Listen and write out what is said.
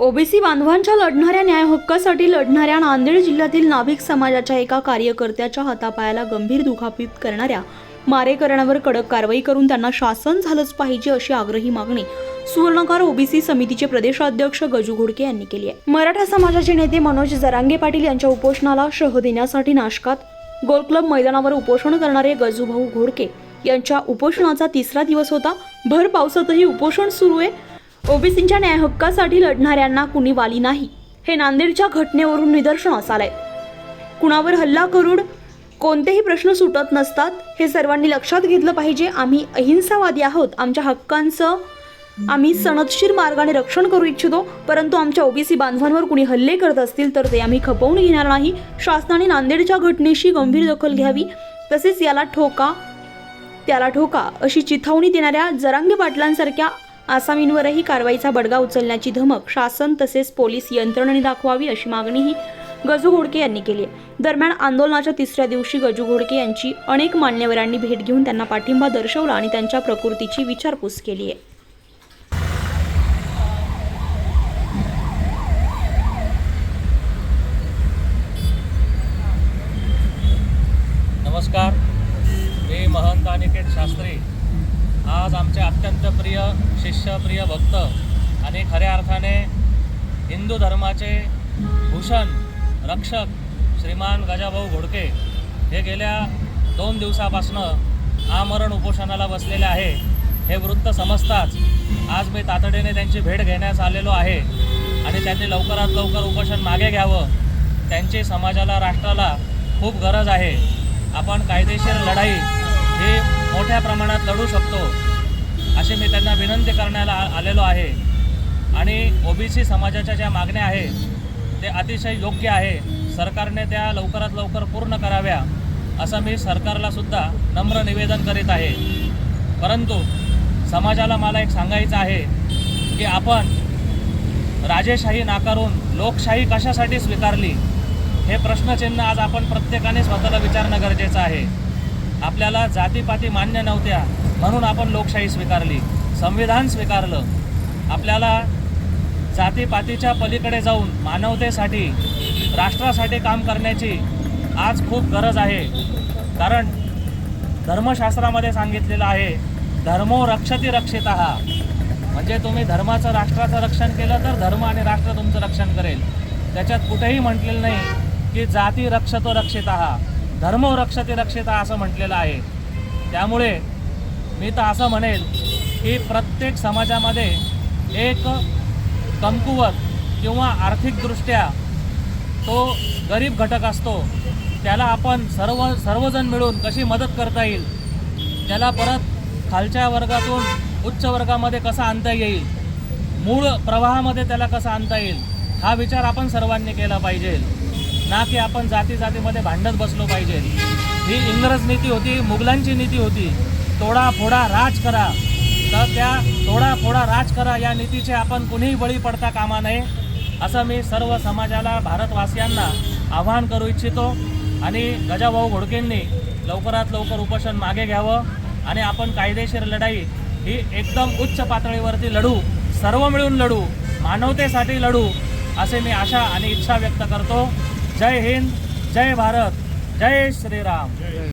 OBC बांधवांच्या लढणाऱ्या न्याय हक्कासाठी लढणाऱ्या नांदेड जिल्ह्यातील नाभिक समाजाच्या एका कार्यकर्त्याच्या हातापायाला गंभीर दुखापत करणाऱ्या मारेकऱ्यांवर कडक कारवाई करून त्यांना शासन झालंच पाहिजे अशी आग्रही मागणी सुवर्णकार ओबीसी समितीचे प्रदेशाध्यक्ष गजू घोडके यांनी केली आहे। मराठा समाजाचे नेते मनोज जरांगे पाटील यांच्या उपोषणाला शह देण्यासाठी नाशकात गोल क्लब मैदानावर उपोषण करणारे गजूभाऊ घोडके यांच्या उपोषणाचा तिसरा दिवस होता। भर पावसातही उपोषण सुरू आहे। ओबीसींच्या न्याय हक्कासाठी लढणाऱ्यांना कुणी वाली नाही हे नांदेडच्या घटनेवरून निदर्शनास आलंय। कुणावर हल्ला करून कोणतेही प्रश्न सुटत नसतात हे सर्वांनी लक्षात घेतलं पाहिजे। आम्ही अहिंसावादी आहोत। आमच्या हक्कांचं आम्ही सनदशीर मार्गाने रक्षण करू इच्छितो, परंतु आमच्या ओबीसी बांधवांवर कुणी हल्ले करत असतील तर ते आम्ही खपवून घेणार नाही। शासनाने नांदेडच्या घटनेशी गंभीर दखल घ्यावी, तसेच याला त्याला ठोका अशी चिथावणी देणाऱ्या जरांगे पाटलांसारख्या आसामींवरही कारवाईचा बडगा उचलण्याची धमक शासन तसेच पोलीस यंत्रणेने दाखवावी अशी मागणीही गजू घोडके यांनी केली आहे। दरम्यान आंदोलनाच्या तिसऱ्या दिवशी गजू घोडके यांची अनेक मान्यवरांनी भेट घेऊन त्यांना पाठिंबा दर्शवला आणि त्यांच्या प्रकृतीची विचारपूस केली आहे। नमस्कार, मी महंत अनिकेत शास्त्री। आज आमचे अत्यंत प्रिय शिष्य, प्रिय भक्त आणि खऱ्या अर्थाने हिंदू धर्माचे भूषण रक्षक श्रीमान गजाभाऊ घोडके हे गेल्या 2 दिवसापासून आमरण उपोषणाला बसलेले आहे। हे वृत्त समजताच आज मी तातडीने त्यांची भेट घेण्यास आलेलो आहे आणि त्यांनी लवकरात लवकर उपोषण मागे घ्यावं। त्यांची समाजाला, राष्ट्राला खूप गरज आहे। आपण कायदेशीर लढाई ही मोठ्या प्रमाणात लढू शकतो अशी मी त्यांना विनंती करण्याला आलेलो आहे। आणि ओबीसी समाजाच्या ज्या मागण्या आहेत ते अतिशय योग्य आहे। सरकारने त्या लवकरात लवकर पूर्ण कराव्या असं मी सरकारला सुद्धा नम्र निवेदन करीत आहे। परंतु समाजाला मला एक सांगायचं आहे की आपण राजेशाही नाकारून लोकशाही कशासाठी स्वीकारली हे प्रश्नचिन्ह आज आपण प्रत्येकाने स्वतःला विचारणं गरजेचं आहे। आपल्याला जातीपाती मान्य नव्हत्या म्हणून आपण लोकशाही स्वीकारली, संविधान स्वीकारलं। आपल्याला जातीपातीच्या पलीकडे जाऊन मानवतेसाठी, राष्ट्रासाठी काम करण्याची आज खूप गरज आहे। कारण धर्मशास्त्रामध्ये सांगितलेलं आहे, धर्मो रक्षति रक्षितः, म्हणजे तुम्ही धर्माचं, राष्ट्राचं रक्षण केलं तर धर्म आणि राष्ट्र तुमचं रक्षण करेल। त्याच्यात कुठेही म्हटलेलं नाही की जाती रक्षतो रक्षितः, धर्मो रक्षति रक्षितः असं म्हटलेलं आहे। त्यामुळे मी तर असं म्हणेल की प्रत्येक समाजामध्ये एक कमकुवत किंवा आर्थिकदृष्ट्या तो गरीब घटक असतो, त्याला आपण सर्वजण मिळून कशी मदत करता येईल, त्याला परत खालच्या वर्गातून उच्च वर्गामध्ये कसा आणता येईल, मूळ प्रवाहामध्ये त्याला कसा आणता येईल, हा विचार आपण सर्वांनी केला पाहिजे, ना की आपण जातीमध्ये भांडत बसलो पाहिजे। ही इंग्रज नीती होती, मुघलांची नीती होती, तोडा फोडा राज करा। तर त्या तोडा फोडा राज करा या नीतीचे आपण कुणीही बळी पडता कामा नये असं मी सर्व समाजाला, भारतवासियांना आवाहन करू इच्छितो। आणि गजाभाऊ घोडकेंनी लवकरात लवकर उपोषण मागे घ्यावं आणि आपण कायदेशीर लढाई ही एकदम उच्च पातळीवरती लढू, सर्व मिळून लढू, मानवतेसाठी लढू असे मी आशा आणि इच्छा व्यक्त करतो। जय हिंद, जय भारत, जय श्रीराम।